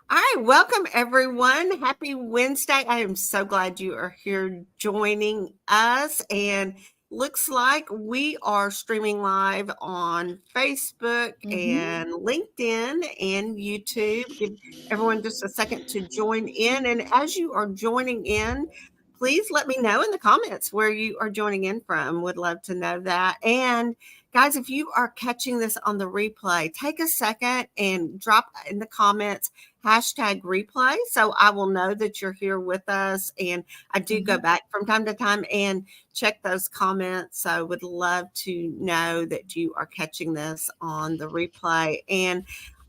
All right, welcome everyone. Happy Wednesday. I am so glad you are here joining us. And looks like we are streaming live on Facebook Mhm. and LinkedIn and YouTube. Give everyone just a second to join in. And as you are joining in, please let me know in the comments where you are joining in from. Would love to know that. And guys, if you are catching this on the replay, take a second and drop in the comments #replay. So I will know that you're here with us. And I do go Mhm. back from time to time and check those comments. So would love to know that you are catching this on the replay. And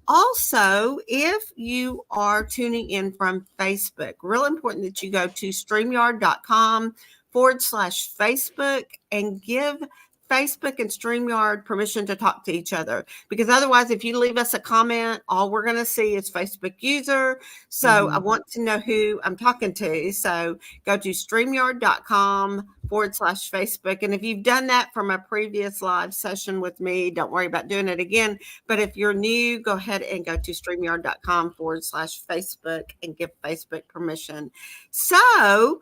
also, if you are tuning in from Facebook, real important that you go to streamyard.com/Facebook and give Facebook and StreamYard permission to talk to each other. Because otherwise, if you leave us a comment, all we're going to see is Facebook user. So I Mhm. want to know who I'm talking to. So go to StreamYard.com/Facebook. And if you've done that from a previous live session with me, don't worry about doing it again. But if you're new, go ahead and go to StreamYard.com/Facebook and give Facebook permission. So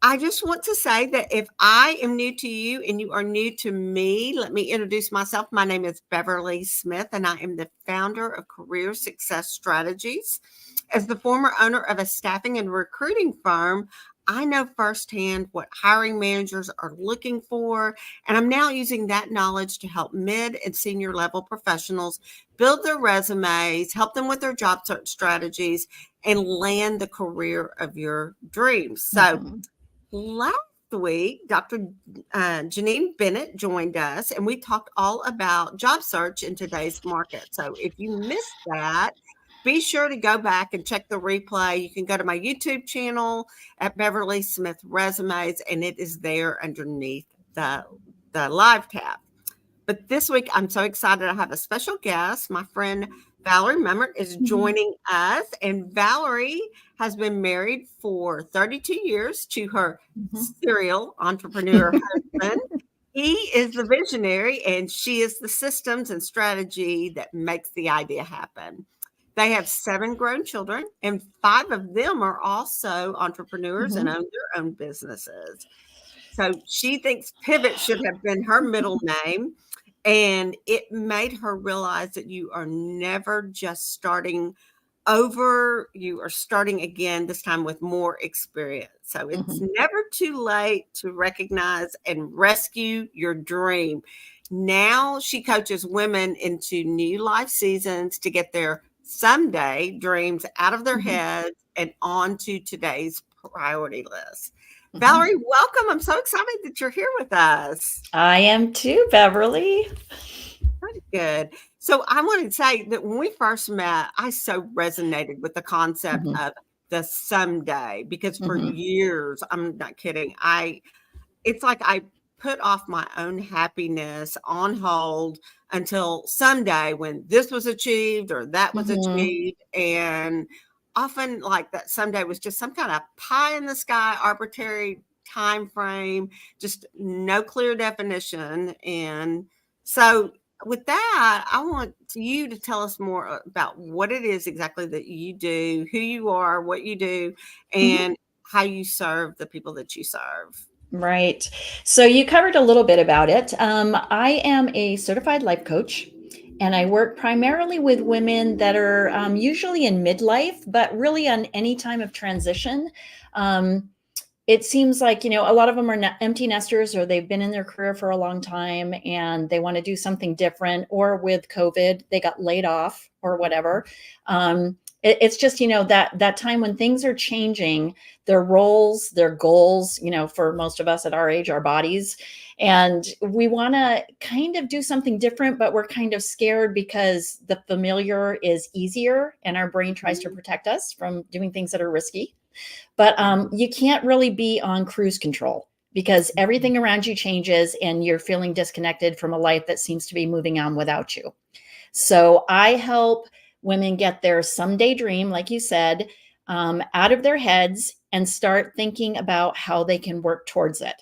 I just want to say that if I am new to you and you are new to me, let me introduce myself. My name is Beverly Smith, and I am the founder of Career Success Strategies. As the former owner of a staffing and recruiting firm, I know firsthand what hiring managers are looking for, and I'm now using that knowledge to help mid and senior level professionals build their resumes, help them with their job search strategies, and land the career of your dreams. So, Mhm. last week, Dr. Janine Bennett joined us, and we talked all about job search in today's market. So if you missed that, be sure to go back and check the replay. You can go to my YouTube channel at Beverly Smith Resumes, and it is there underneath the live tab. But this week, I'm so excited. I have a special guest. My friend Valerie Mummert is Mhm. joining us. And Valerie has been married for 32 years to her Mhm. serial entrepreneur husband. He is the visionary, and she is the systems and strategy that makes the idea happen. They have 7 grown children, and 5 of them are also entrepreneurs and Mhm. own their own businesses. So she thinks Pivot should have been her middle name. And it made her realize that you are never just starting over, you are starting again, this time with more experience. So it's Mhm. never too late to recognize and rescue your dream. Now she coaches women into new life seasons to get their someday dreams out of their Mhm. heads and onto today's priority list. Mhm. Valerie, welcome. I'm so excited that you're here with us. I am too, Beverly. Pretty good. So I want to say that when we first met, I so resonated with the concept Mhm. of the someday because for Mhm. years, I'm not kidding, it's like I put off my own happiness on hold until someday when this was achieved or that was Mhm. achieved. And often like that someday was just some kind of pie in the sky, arbitrary time frame, just no clear definition. And so with that, I want you to tell us more about what it is exactly that you do, who you are, what you do, Mhm. and how you serve the people that you serve. Right. So you covered a little bit about it. I am a certified life coach, and I work primarily with women that are usually in midlife, but really on any time of transition. Um, it seems like, a lot of them are empty nesters, or they've been in their career for a long time and they want to do something different, or with COVID they got laid off or whatever. It's just, that time when things are changing, their roles, their goals, for most of us at our age, our bodies, and we want to kind of do something different, but we're kind of scared because the familiar is easier and our brain tries to Mhm. protect us from doing things that are risky. But you can't really be on cruise control because everything around you changes and you're feeling disconnected from a life that seems to be moving on without you. So I help women get their someday dream, like you said, out of their heads and start thinking about how they can work towards it.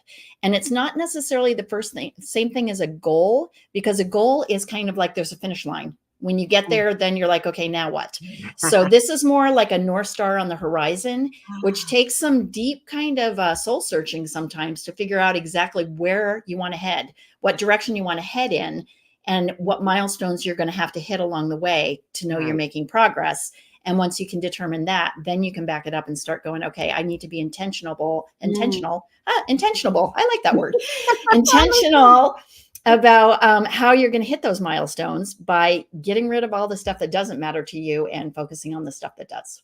And it's not necessarily the first thing, same thing as a goal, because a goal is kind of like there's a finish line. When you get there, then you're like, okay, now what? So this is more like a North Star on the horizon, which takes some deep kind of soul searching sometimes to figure out exactly where you want to head, what direction you want to head in, and what milestones you're going to have to hit along the way to know you're Right. making progress. And once you can determine that, then you can back it up and start going, okay, I need to be Mm. intentional. I like that word, intentional about how you're going to hit those milestones by getting rid of all the stuff that doesn't matter to you and focusing on the stuff that does.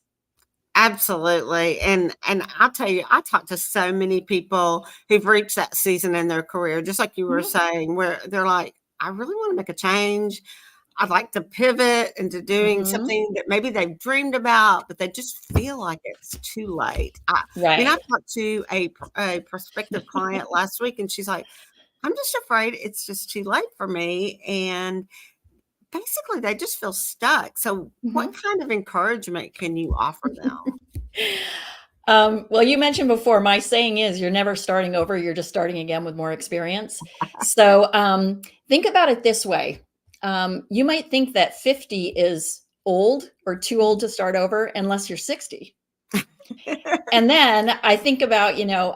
Absolutely. And I'll tell you, I talk to so many people who've reached that season in their career, just like you were Mhm. saying, where they're like, I really want to make a change. I'd like to pivot into doing Mhm. something that maybe they've dreamed about, but they just feel like it's too late. I Right. talked to a prospective client last week, and she's like, I'm just afraid it's just too late for me. And basically, they just feel stuck. So, what Mhm. kind of encouragement can you offer them? Well, you mentioned before, my saying is you're never starting over, you're just starting again with more experience. So think about it this way. You might think that 50 is old or too old to start over unless you're 60. And then I think about,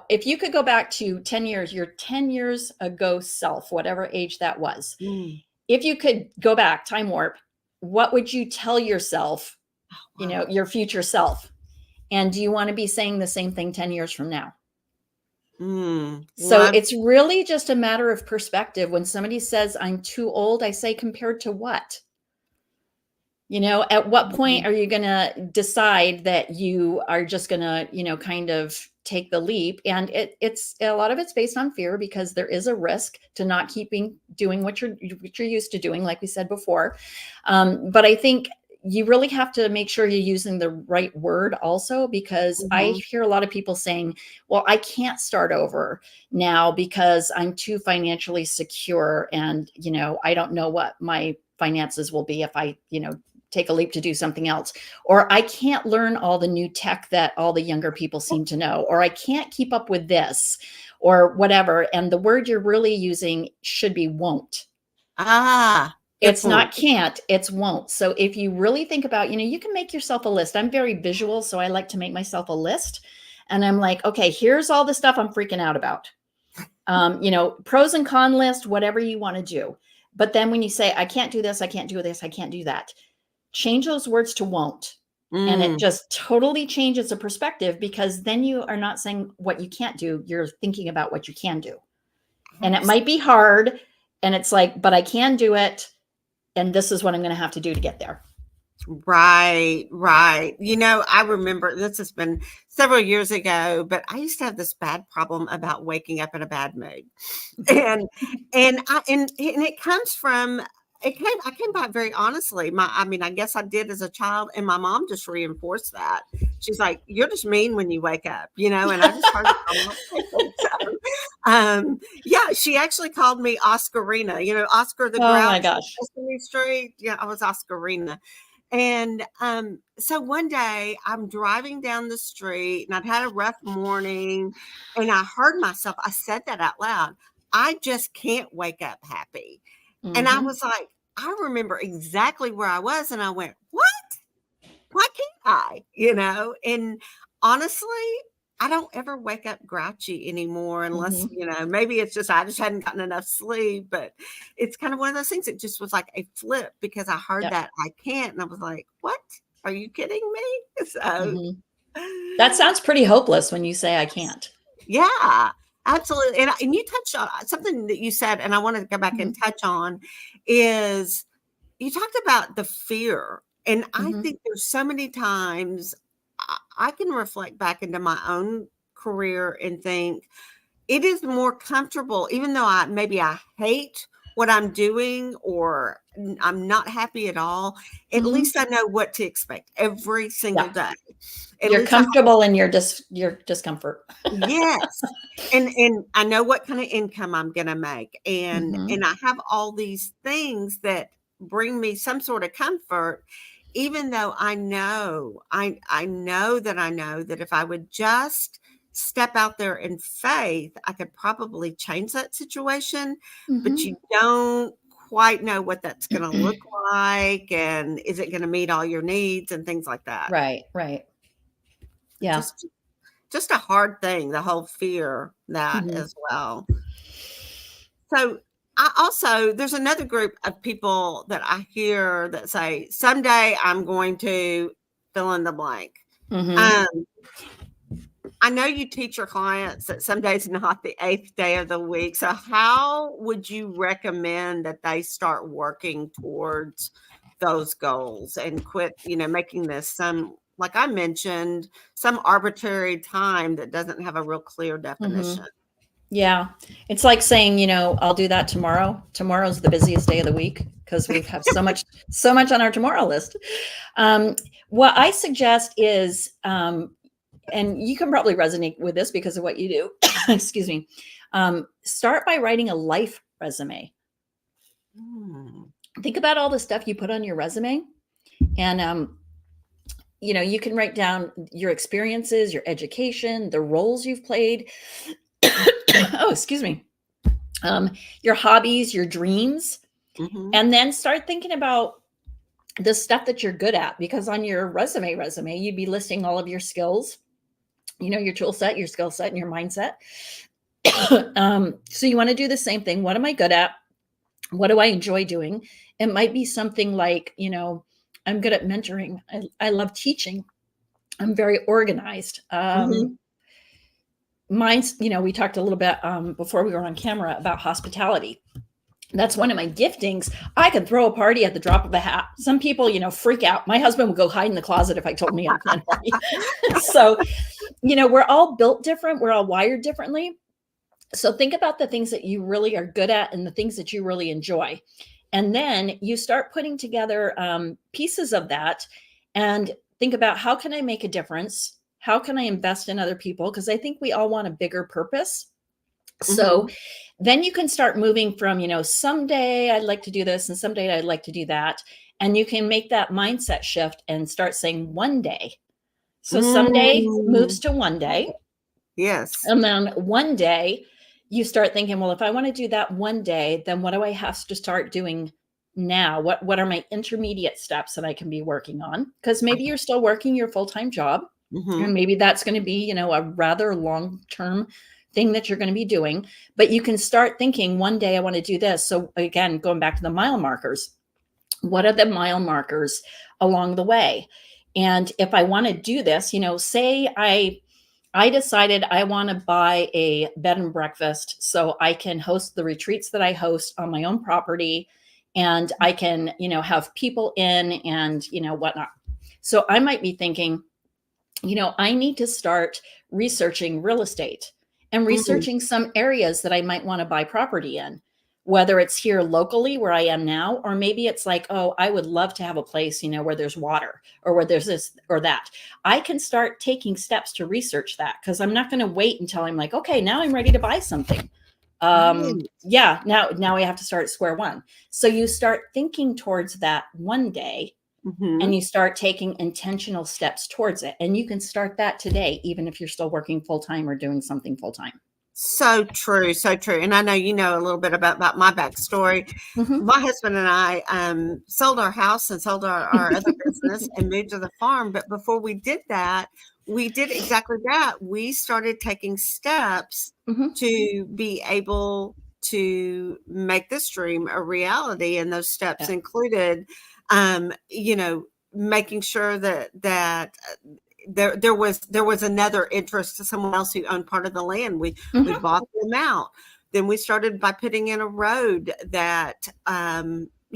if you could go back to 10 years, your 10 years ago self, whatever age that was, Mm, if you could go back, time warp, what would you tell yourself, wow. your future self? And do you want to be saying the same thing 10 years from now? So Love. it's really just a matter of perspective. When somebody says, I'm too old, I say, compared to what? At what point Mhm, are you going to decide that you are just going to, kind of take the leap? And it's a lot of it's based on fear because there is a risk to not keeping doing what you're used to doing, like we said before. But I think you really have to make sure you're using the right word also, because I mhm. hear a lot of people saying, well, I can't start over now because I'm too financially secure, and I don't know what my finances will be if I take a leap to do something else, or I can't learn all the new tech that all the younger people seem to know, or I can't keep up with this, or whatever. And the word you're really using should be won't. Ah, good It's point. not can't, it's won't. So if you really think about, you can make yourself a list. I'm very visual, so I like to make myself a list. And I'm like, okay, here's all the stuff I'm freaking out about. Pros and con list, whatever you want to do. But then when you say, I can't do this, I can't do this, I can't do that, change those words to won't. And it Mm, just totally changes the perspective, because then you are not saying what you can't do. You're thinking about what you can do. And it abs might be hard. And it's like, but I can do it. And this is what I'm going to have to do to get there. right, right. I remember this has been several years ago, but I used to have this bad problem about waking up in a bad mood. And and it comes from I came by very honestly. I mean, I guess I did as a child, and my mom just reinforced that. She's like, "You're just mean when you wake up," and I just started calling myself. So, yeah, she actually called me Oscarina. Oscar the Oh my Grouch from gosh. Sesame Street. Yeah, I was Oscarina. And so one day I'm driving down the street, and I'd had a rough morning, and I heard myself. I said that out loud. I just can't wake up happy. And I Mm-hmm. was like, I remember exactly where I was, and I went, "What? Why can't I?" And honestly, I don't ever wake up grouchy anymore unless, Mm-hmm. maybe it's just I just hadn't gotten enough sleep, but it's kind of one of those things. It just was like a flip because I heard Yep. that I can't, and I was like, "What? Are you kidding me?" So Mm-hmm. That sounds pretty hopeless when you say I can't. yeah, absolutely. And you touched on something that you said, and I want to go back and Mm-hmm. touch on is you talked about the fear. And I Mm-hmm. think there's so many times I can reflect back into my own career and think it is more comfortable, even though I hate what I'm doing or I'm not happy at all. At Mm-hmm. least I know what to expect every single Yeah. day. At You're least I comfortable in your discomfort. Yes. And I know what kinda income I'm gonna make, and Mm-hmm. and I have all these things that bring me some sort of comfort, even though I know that if I would just step out there in faith, I could probably change that situation, but Mm-hmm. you don't quite know what that's going to look like, and is it going to meet all your needs and things like that. Right, right. Yeah. Just a hard thing, the whole fear that Mhm. as well. So there's another group of people that I hear that say, someday I'm going to fill in the blank. Mhm. Um, I know you teach your clients that some days not the eighth day of the week. So how would you recommend that they start working towards those goals and quit, making this some, like I mentioned, some arbitrary time that doesn't have a real clear definition? Mhm. Yeah. It's like saying, I'll do that tomorrow. Tomorrow's the busiest day of the week because we have so much on our tomorrow list. Um, what I suggest is, and you can probably resonate with this because of what you do. Excuse me. Start by writing a life resume. Mm. Think about all the stuff you put on your resume, and you can write down your experiences, your education, the roles you've played. Oh, excuse me. Your hobbies, your dreams, Mhm. and then start thinking about the stuff that you're good at, because on your resume, you'd be listing all of your skills, your tool set, your skill set, and your mindset. So you want to do the same thing. What am I good at? What do I enjoy doing? It might be something like, I'm good at mentoring. I love teaching. I'm very organized. Mhm. Mine's, we talked a little bit before we were on camera about hospitality. That's one of my giftings. I can throw a party at the drop of a hat. Some people, freak out. My husband would go hide in the closet if I told him he had a planned party. So, we're all built different. We're all wired differently. So think about the things that you really are good at and the things that you really enjoy. And then you start putting together pieces of that and think about, how can I make a difference? How can I invest in other people? Because I think we all want a bigger purpose. So Mhm. then you can start moving from, someday I'd like to do this and someday I'd like to do that. And you can make that mindset shift and start saying one day. So someday moves Mm. to one day. Yes. And then one day you start thinking, well, if I want to do that one day, then what do I have to start doing now? What are my intermediate steps that I can be working on? Because maybe you're still working your full-time job, and Mhm. maybe that's going to be, a rather long-term thing that you're going to be doing. But you can start thinking, one day I want to do this. So again, going back to the mile markers, what are the mile markers along the way? And if I want to do this, say I decided I want to buy a bed and breakfast so I can host the retreats that I host on my own property, and I can, have people in and, whatnot. So I might be thinking, I need to start researching real estate and Mm. researching some areas that I might want to buy property in, whether it's here locally where I am now, or maybe it's like, oh, I would love to have a place, where there's water or where there's this or that. I can start taking steps to research that, because I'm not going to wait until I'm like, okay, now I'm ready to buy something. Right. Yeah, now I have to start at square one. So you start thinking towards that one day, and Mhm. you start taking intentional steps towards it. And you can start that today, even if you're still working full time or doing something full time. So true, so true. And I know you know a little bit about my backstory. Mm-hmm. My husband and I sold our house and sold our other business and moved to the farm. But before we did that, we did exactly that. We started taking steps Mm-hmm. to be able to make this dream a reality. And those steps Yeah. included, making sure that there was another interest to someone else who owned part of the land. We Mm-hmm. bought them out. Then we started by putting in a road that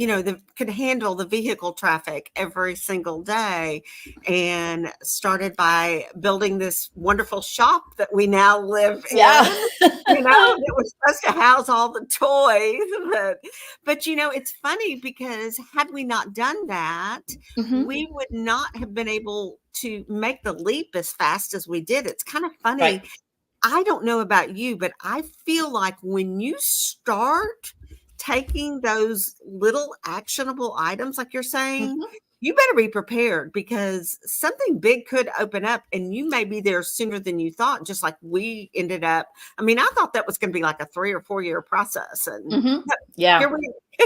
that could handle the vehicle traffic every single day, and started by building this wonderful shop that we now live Yeah. in. That was supposed to house all the toys. But it's funny because had we not done that, Mm-hmm. we would not have been able to make the leap as fast as we did. It's kind of Right. funny. I don't know about you, but I feel like when you start taking those little actionable items, like you're saying, Mm-hmm. you better be prepared because something big could open up and you may be there sooner than you thought, just like we ended up. I mean, I thought that was going to be like a 3 or 4 year process. And Mm-hmm. but Yeah. here we are.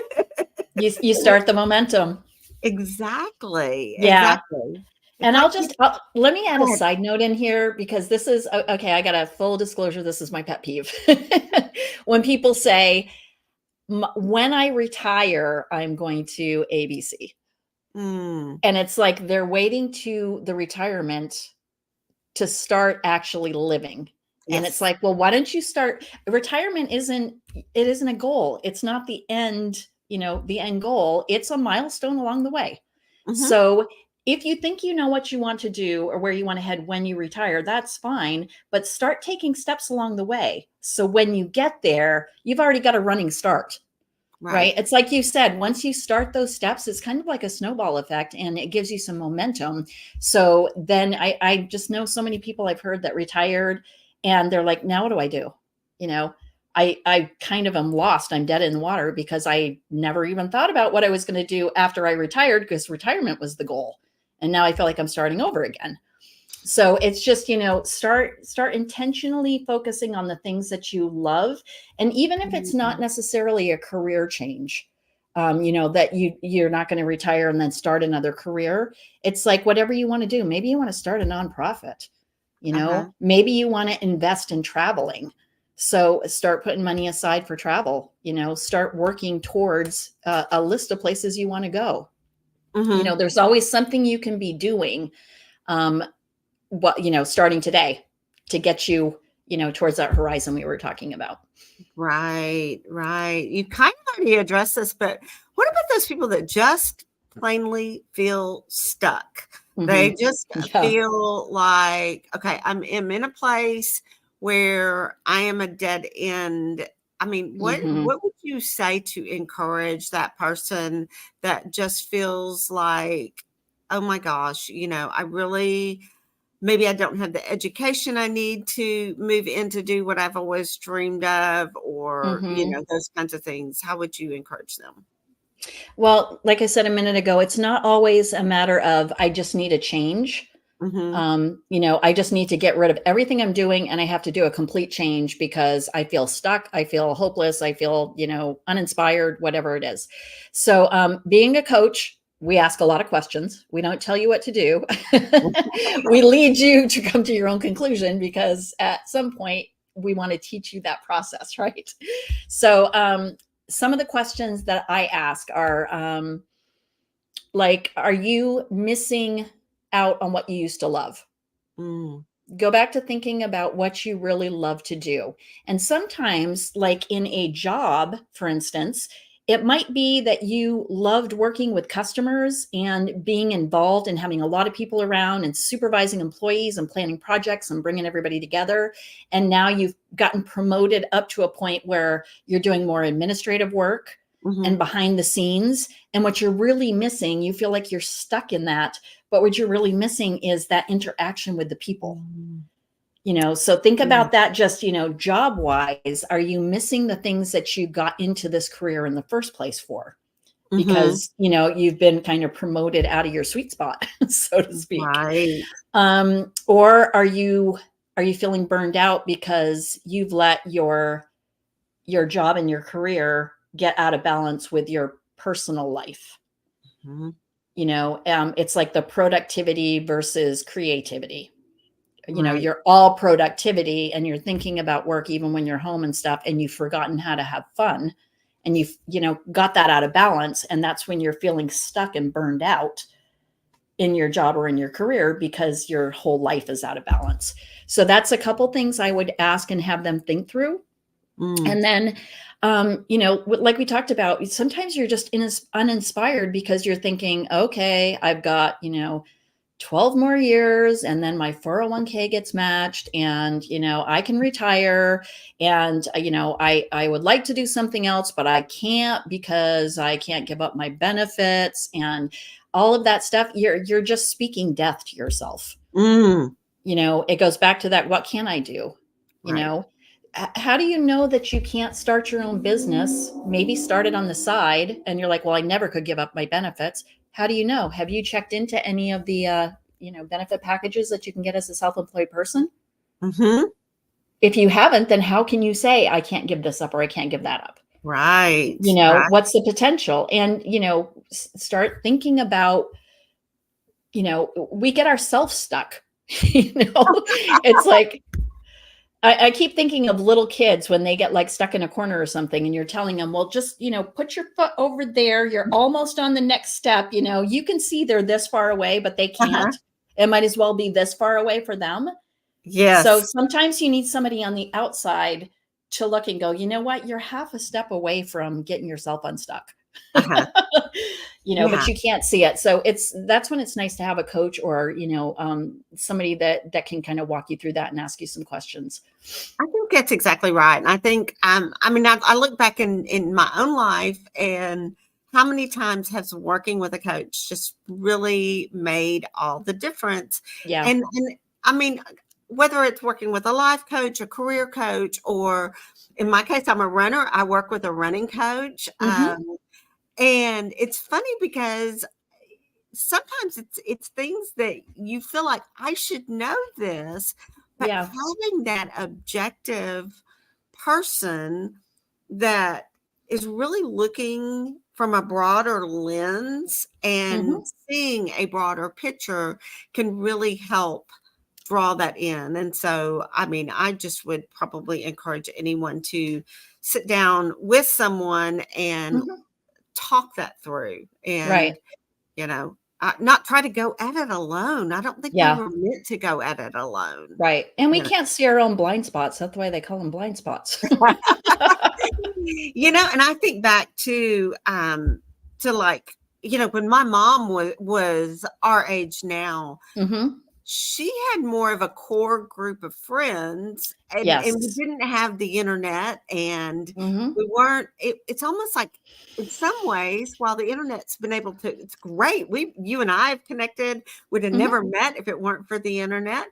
You start the momentum. Exactly, Yeah. exactly. It's And like you let me add go a ahead. side note in here because this is okay. I got a full disclosure. This is my pet peeve. When people say, when I retire, I'm going to ABC. Mm, And it's like they're waiting to the retirement to start actually living. And it's yes. like, well, why don't you start? Retirement isn't a goal. It's not the end, the end goal. It's a milestone along the way. Mhm, So if you think you know what you want to do or where you want to head when you retire, that's fine. But start taking steps along the way. So when you get there, you've already got a running start. right. Right? It's like you said, once you start those steps, it's kind of like a snowball effect and it gives you some momentum. So then I just know so many people I've heard that retired and they're like, now what do I do? You know, I kind of am lost. I'm dead in the water because I never even thought about what I was going to do after I retired because retirement was the goal. And now I feel like I'm starting over again. So it's just, start intentionally focusing on the things that you love. And even if it's not Mhm, necessarily a career change, that you're not going to retire and then start another career. It's like whatever you want to do. Maybe you want to start a nonprofit, uh-huh, maybe you want to invest in traveling. So start putting money aside for travel, start working towards a list of places you want to go. mhm. There's always something you can be doing. Um, starting today to get you, towards that horizon we were talking about. Right, right. You kind of already addressed this, but what about those people that just plainly feel stuck? They Hmm. just Yeah. feel like, okay, am in a place where I am a dead end. I mean, Hmm. what would you say to encourage that person that just feels like, oh my gosh, I really maybe I don't have the education I need to move in to do what I've always dreamed of, or, Hmm. those kinds of things. How would you encourage them? Well, like I said a minute ago, it's not always a matter of I just need a change. Mhm. I just need to get rid of everything I'm doing and I have to do a complete change because I feel stuck, I feel hopeless, I feel, uninspired, whatever it is. So, being a coach, we ask a lot of questions. We don't tell you what to do. We lead you to come to your own conclusion because at some point we want to teach you that process, right? So, some of the questions that I ask are like, are you missing out on what you used to love? Mm, Go back to thinking about what you really love to do. And sometimes, like in a job, for instance, it might be that you loved working with customers and being involved and having a lot of people around and supervising employees and planning projects and bringing everybody together. And now you've gotten promoted up to a point where you're doing more administrative work and mhm. behind the scenes. And what you're really missing, you feel like you're stuck in that, but what you're really missing is that interaction with the people. Mm, So think yeah. about that just, job wise. Are you missing the things that you got into this career in the first place for? Mhm. Because, you've been kind of promoted out of your sweet spot, so to speak. Right. Or are you feeling burned out because you've let your job and your career get out of balance with your personal life? Mhm. It's like the productivity versus creativity. Right. You're all productivity and you're thinking about work even when you're home and stuff, and you've forgotten how to have fun, and you've got that out of balance, and that's when you're feeling stuck and burned out in your job or in your career because your whole life is out of balance. So that's a couple things I would ask and have them think through. Mm, And then, like we talked about, sometimes you're just uninspired because you're thinking, okay, I've got, 12 more years and then my 401k gets matched and I can retire and I would like to do something else but I can't because I can't give up my benefits and all of that stuff. You're just speaking death to yourself. mm, It goes back to that, what can I do? you right. know how do you know that you can't start your own business, maybe start it on the side, and you're like, well, I never could give up my benefits? How do you know? Have you checked into any of the benefit packages that you can get as a self-employed person? Mhm. If you haven't, then how can you say I can't give this up or I can't give that up? Right. Right. What's the potential? And, start thinking about, we get ourselves stuck. It's like, I keep thinking of little kids when they get like stuck in a corner or something, and you're telling them, well, just, put your foot over there. You're almost on the next step. You can see they're this far away, but they Uh-huh. can't. It might as well be this far away for them. So Yes. sometimes you need somebody on the outside to look and go, you know what? You're half a step away from getting yourself unstuck. Uh-huh. But Yeah. you can't see it. So that's when it's nice to have a coach or, somebody that can kind of walk you through that and ask you some questions. I think that's exactly right. And I think, I mean, I look back in my own life and how many times has working with a coach just really made all the difference. Yeah. And I mean, whether it's working with a life coach, a career coach, or in my case, I'm a runner, I work with a running coach. Hmm. And it's funny because sometimes it's things that you feel like I should know this, but Yeah. having that objective person that is really looking from a broader lens and Hmm. seeing a broader picture can really help draw that in. And so, I mean, I just would probably encourage anyone to sit down with someone and Hmm. talk that through Right. and not try to go at it alone. I don't think we Yeah. were meant to go at it alone, Right. And we you know? can't see our own blind spots. That's why they call them blind spots. And I think back to like, when my mom was our age now, Hmm. she had more of a core group of friends, and we Yes. didn't have the internet, and Hmm. we weren't it's almost like in some ways, while the internet's been able to it's great. You and I have connected, would have Hmm. never met if it weren't for the internet.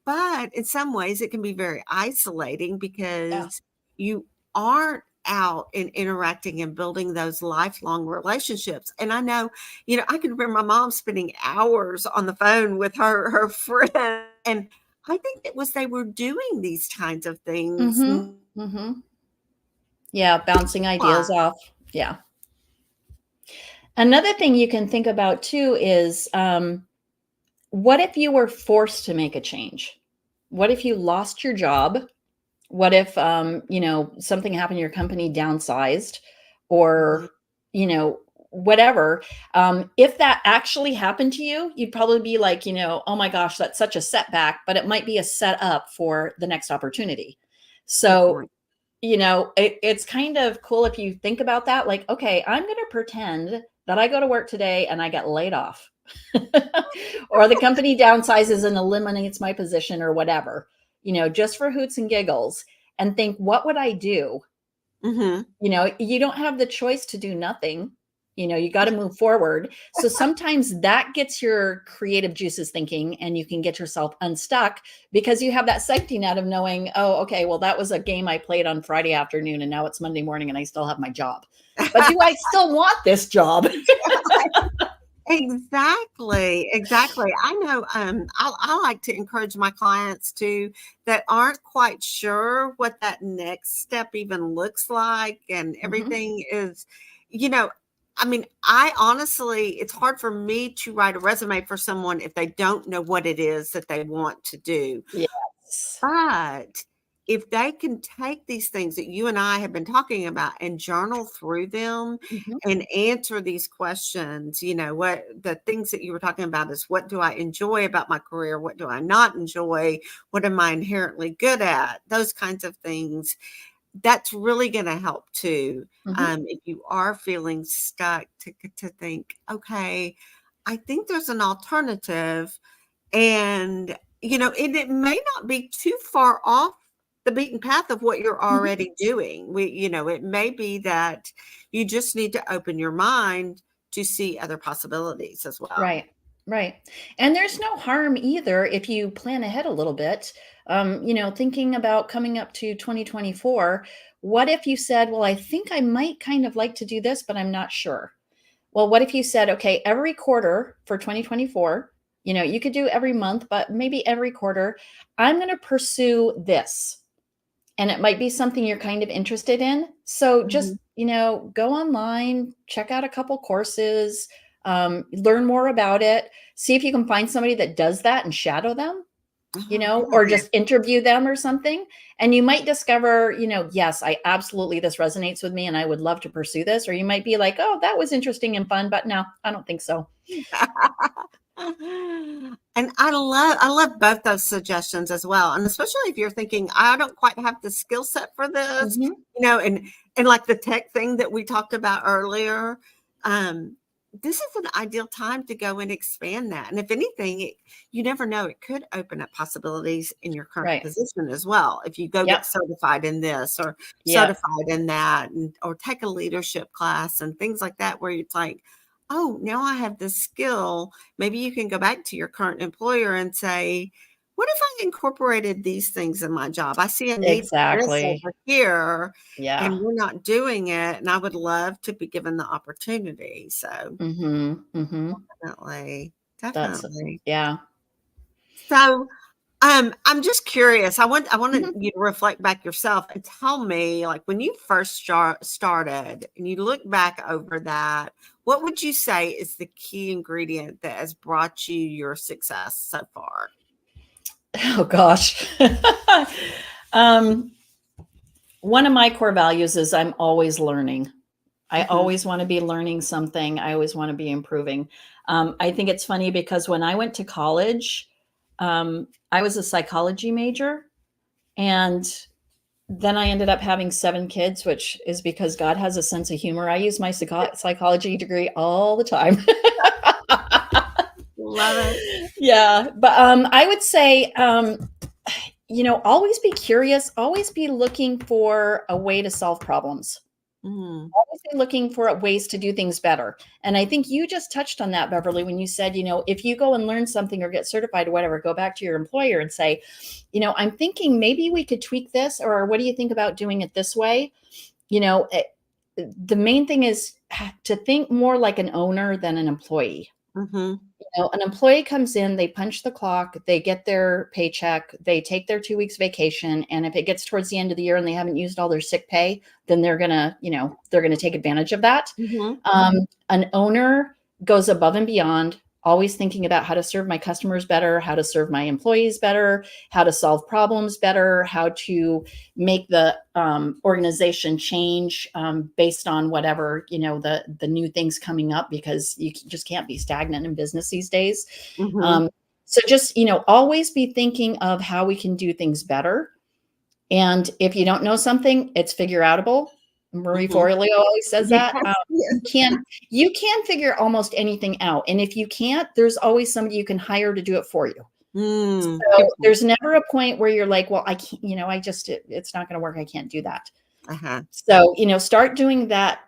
But in some ways, it can be very isolating Yeah. because you aren't out and interacting and building those lifelong relationships. And I know, I can remember my mom spending hours on the phone with her friend. And I think it was they were doing these kinds of things. Hmm. Hmm. Yeah. Bouncing ideas Why? off. Yeah. Another thing you can think about too is, what if you were forced to make a change? What if you lost your job? What if, something happened, your company downsized Mhm. or, whatever. If that actually happened to you, you'd probably be like, oh my gosh, that's such a setback, but it might be a setup for the next opportunity. Good So, point. it's kind of cool if you think about that. Like, okay, I'm going to pretend that I go to work today and I get laid off, or the company downsizes and eliminates my position or whatever, just for hoots and giggles, and think, what would I do? Hmm. You don't have the choice to do nothing. You got to move forward. So sometimes that gets your creative juices thinking, and you can get yourself unstuck because you have that safety net of knowing, oh, okay, well, that was a game I played on Friday afternoon, and now it's Monday morning and I still have my job. But do I still want this job? Exactly, exactly. I know, I like to encourage my clients to that aren't quite sure what that next step even looks like, and Hmm. everything is, you know, I mean, I honestly, it's hard for me to write a resume for someone if they don't know what it is that they want to do. Yes. But if they can take these things that you and I have been talking about and journal through them Hmm. and answer these questions, what the things that you were talking about is what do I enjoy about my career? What do I not enjoy? What am I inherently good at? Those kinds of things. That's really going to help too. Hmm. If you are feeling stuck to think, okay, I think there's an alternative and it may not be too far off the beaten path of what you're Hmm. already doing. It may be that you just need to open your mind to see other possibilities as well. Right, right. And there's no harm either if you plan ahead a little bit. Thinking about coming up to 2024, what if you said, well, I think I might kind of like to do this, but I'm not sure. Well, what if you said, okay, every quarter for 2024, you could do every month, but maybe every quarter, I'm going to pursue this. and it might be something you're kind of interested in. So Mhm. just, go online, check out a couple courses, learn more about it, see if you can find somebody that does that and shadow them, Oh, or good. just interview them or something. And you might discover, yes, I absolutely, this resonates with me and I would love to pursue this. Or you might be like, oh, that was interesting and fun, but no, I don't think so. And I love both those suggestions as well. And especially if you're thinking, I don't quite have the skill set for this, Hmm. and like the tech thing that we talked about earlier, um, this is an ideal time to go and expand that. And if anything, you never know, it could open up possibilities in your current Right. position as well. If you go get Yep. certified in this or Yep. certified in that, or take a leadership class and things like that, where it's like, oh, now I have this skill. Maybe you can go back to your current employer and say, what if I incorporated these things in my job? I see a need for this Exactly. over here, Yeah. and we're not doing it. And I would love to be given the opportunity. So Hmm. Hmm. definitely, That's, definitely. yeah. So I'm just curious. I want Mhm. you to reflect back yourself and tell me, like, when you first started and you look back over that, what would you say is the key ingredient that has brought you your success so far? Oh gosh. um, One of my core values is I'm always learning. I Mhm. always want to be learning something. I always want to be improving. I think it's funny because when I went to college, I was a psychology major, and then I ended up having 7 kids, which is because God has a sense of humor. I use my psychology degree all the time. Love it. Yeah, but I would say, always be curious, always be looking for a way to solve problems. Mhm. Always be looking for ways to do things better. And I think you just touched on that, Beverly, when you said, if you go and learn something or get certified or whatever, go back to your employer and say, I'm thinking maybe we could tweak this, or what do you think about doing it this way? You know, it, the main thing is to think more like an owner than an employee. Mhm. An employee comes in, they punch the clock, they get their paycheck, they take their 2 weeks vacation. And if it gets towards the end of the year and they haven't used all their sick pay, then they're gonna take advantage of that. Mhm. An owner goes above and beyond, always thinking about how to serve my customers better, how to serve my employees better, how to solve problems better, how to make the organization change based on whatever the new things coming up, because you just can't be stagnant in business these days. Mhm. Um, so just always be thinking of how we can do things better, and if you don't know something, it's figure outable. Marie Mhm. Forleo always says that. Yes. Yes. You can figure almost anything out, and if you can't, there's always somebody you can hire to do it for you. Good So point. there's never a point where you're like, well, I can't. It's not going to work. I can't do that. Uh-huh. So start doing that.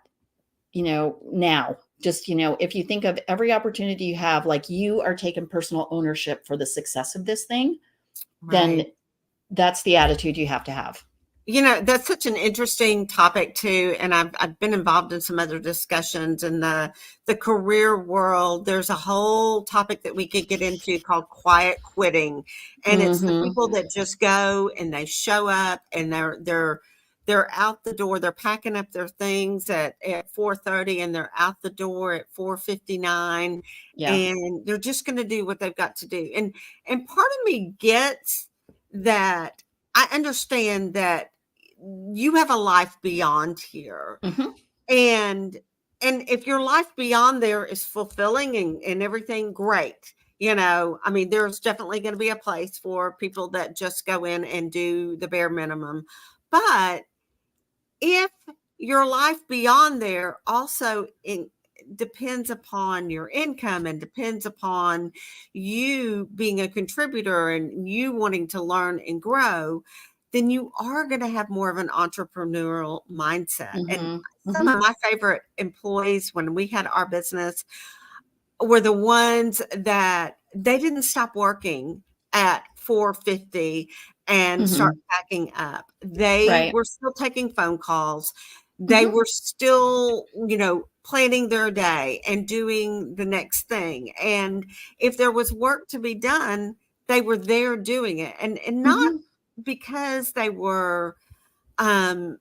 Now. Just if you think of every opportunity you have, like you are taking personal ownership for the success of this thing, then Right. that's the attitude you have to have. That's such an interesting topic too, and I've been involved in some other discussions in the career world. There's a whole topic that we could get into called quiet quitting, and it's the Hmm. people that just go and they show up and they're out the door. They're packing up their things at 4:30 and they're out the door at 4:59, Yeah. and they're just going to do what they've got to do. And part of me gets that. I understand that you have a life beyond here, Mhm, and if your life beyond there is fulfilling and everything, great. I mean, there's definitely going to be a place for people that just go in and do the bare minimum. But if your life beyond there also depends upon your income and depends upon you being a contributor and you wanting to learn and grow, then you are going to have more of an entrepreneurial mindset. And mhm, some of mhm, my favorite employees when we had our business were the ones that they didn't stop working at 4:50 and start mhm. packing up. They Right. were still taking phone calls. They Mhm, were still, planning their day and doing the next thing. And if there was work to be done, they were there doing it. And not mhm, because they were I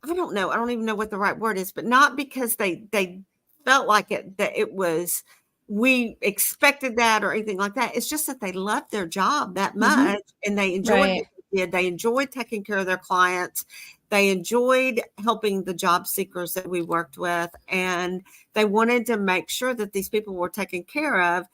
don't know. I don't even know what the right word is, but not because they felt like that it was we expected that or anything like that. It's just that they loved their job that Mhm. much and they enjoyed what Right. they did. They enjoyed taking care of their clients. They enjoyed helping the job seekers that we worked with, and they wanted to make sure that these people were taken care of.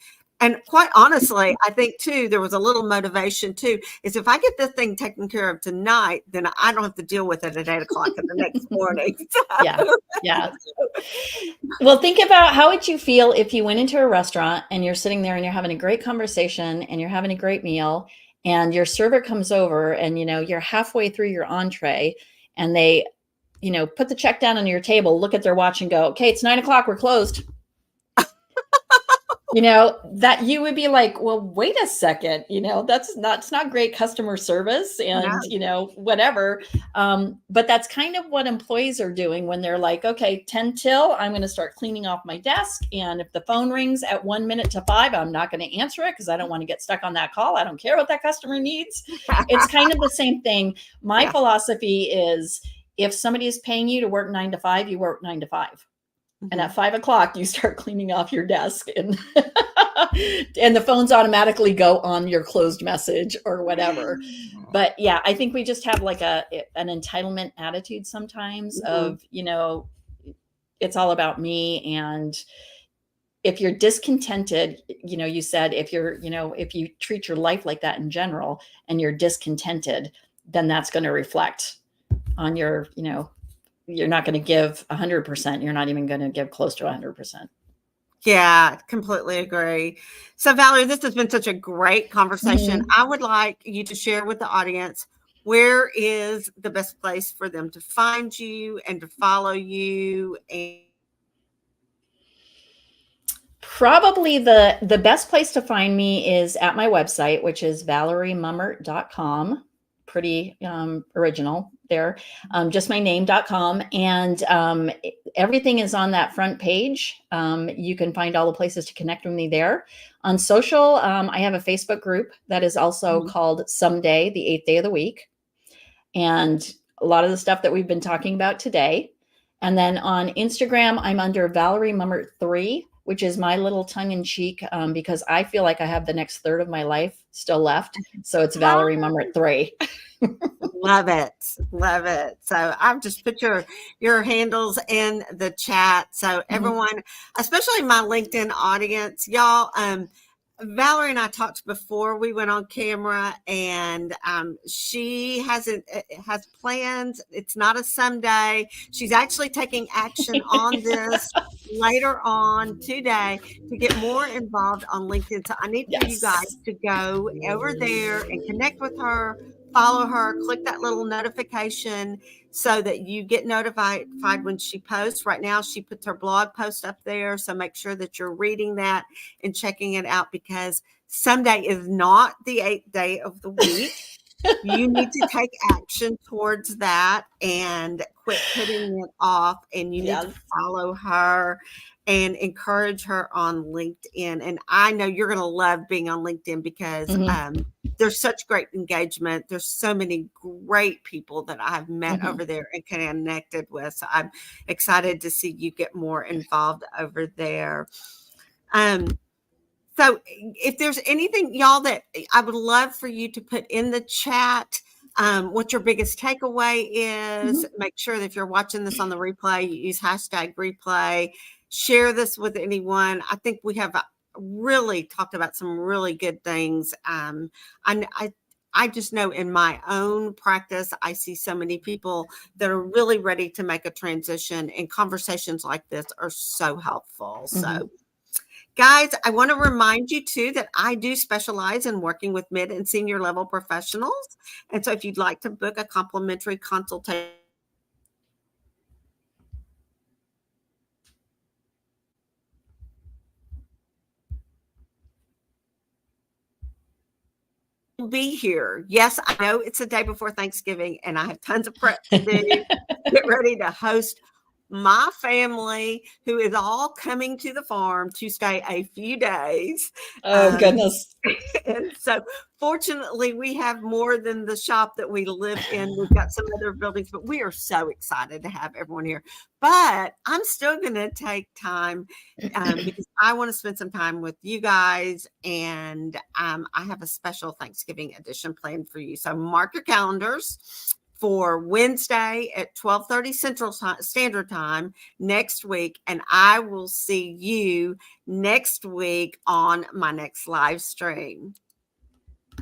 And quite honestly, I think too, there was a little motivation too, is if I get this thing taken care of tonight, then I don't have to deal with it at 8 o'clock in the next morning. Yeah. So, Yeah. Well, think about how would you feel if you went into a restaurant and you're sitting there and you're having a great conversation and you're having a great meal and your server comes over and you're halfway through your entree and they put the check down on your table, look at their watch and go, okay, it's 9 o'clock, we're closed. That you would be like, well, wait a second, that's not great customer service no. and, whatever. But that's kind of what employees are doing when they're like, okay, 10 till, I'm going to start cleaning off my desk. And if the phone rings at 1 minute to 5, I'm not going to answer it because I don't want to get stuck on that call. I don't care what that customer needs. It's kind of the same thing. My Yeah. philosophy is if somebody is paying you to work 9 to 5, you work 9 to 5. And at 5 o'clock, you start cleaning off your desk and and the phones automatically go on your closed message or whatever. But yeah, I think we just have like an entitlement attitude sometimes of, it's all about me. And if you're discontented, you said if you treat your life like that in general and you're discontented, then that's going to reflect on your, you're not going to give 100%. You're not even going to give close to 100%. Yeah, completely agree. So, Valerie, this has been such a great conversation. Mm-hmm. I would like you to share with the audience where is the best place for them to find you and to follow you. And Probably the best place to find me is at my website, which is valeriemummert.com. Pretty original there. Just my name.com. And everything is on that front page. You can find all the places to connect with me there. On social, I have a Facebook group that is also called Someday, the 8th day of the week. And a lot of the stuff that we've been talking about today. And then on Instagram, I'm under Valerie Mummert 3, which is my little tongue in cheek because I feel like I have the next third of my life still left. So it's Valerie Mummert 3. love it. Love it. So I've just put your handles in the chat. So everyone, especially my LinkedIn audience, y'all, Valerie and I talked before we went on camera, and she has plans. It's not a someday. She's actually taking action on this later on today to get more involved on LinkedIn. So I need for you guys Yes. to go over there and connect with her, follow her, click that little notification so that you get notified when she posts. Right now, she puts her blog post up there. So make sure that you're reading that and checking it out because Sunday is not the 8th day of the week. You need to take action towards that and quit putting it off. And you need to follow her and encourage her on LinkedIn. And I know you're going to love being on LinkedIn because there's such great engagement. There's so many great people that I have met over there and connected with. So I'm excited to see you get more involved over there. So if there's anything, y'all, that I would love for you to put in the chat, what your biggest takeaway is. Make sure that if you're watching this on the replay, you use hashtag replay. Share this with anyone. I think we have really talked about some really good things. I just know in my own practice, I see so many people that are really ready to make a transition, and conversations like this are so helpful. So, guys, I want to remind you too that I do specialize in working with mid and senior level professionals. And so if you'd like to book a complimentary consultation, be here. Yes, I know it's the day before Thanksgiving and I have tons of prep to do. Get ready to host my family, who is all coming to the farm to stay a few days. Oh, goodness. And so Fortunately, we have more than the shop that we live in. We've got some other buildings, but we are so excited to have everyone here. But I'm still going to take time because I want to spend some time with you guys. And I have a special Thanksgiving edition planned for you. So mark your calendars for Wednesday at 12:30 Central Standard Time next week. And I will see you next week on my next live stream.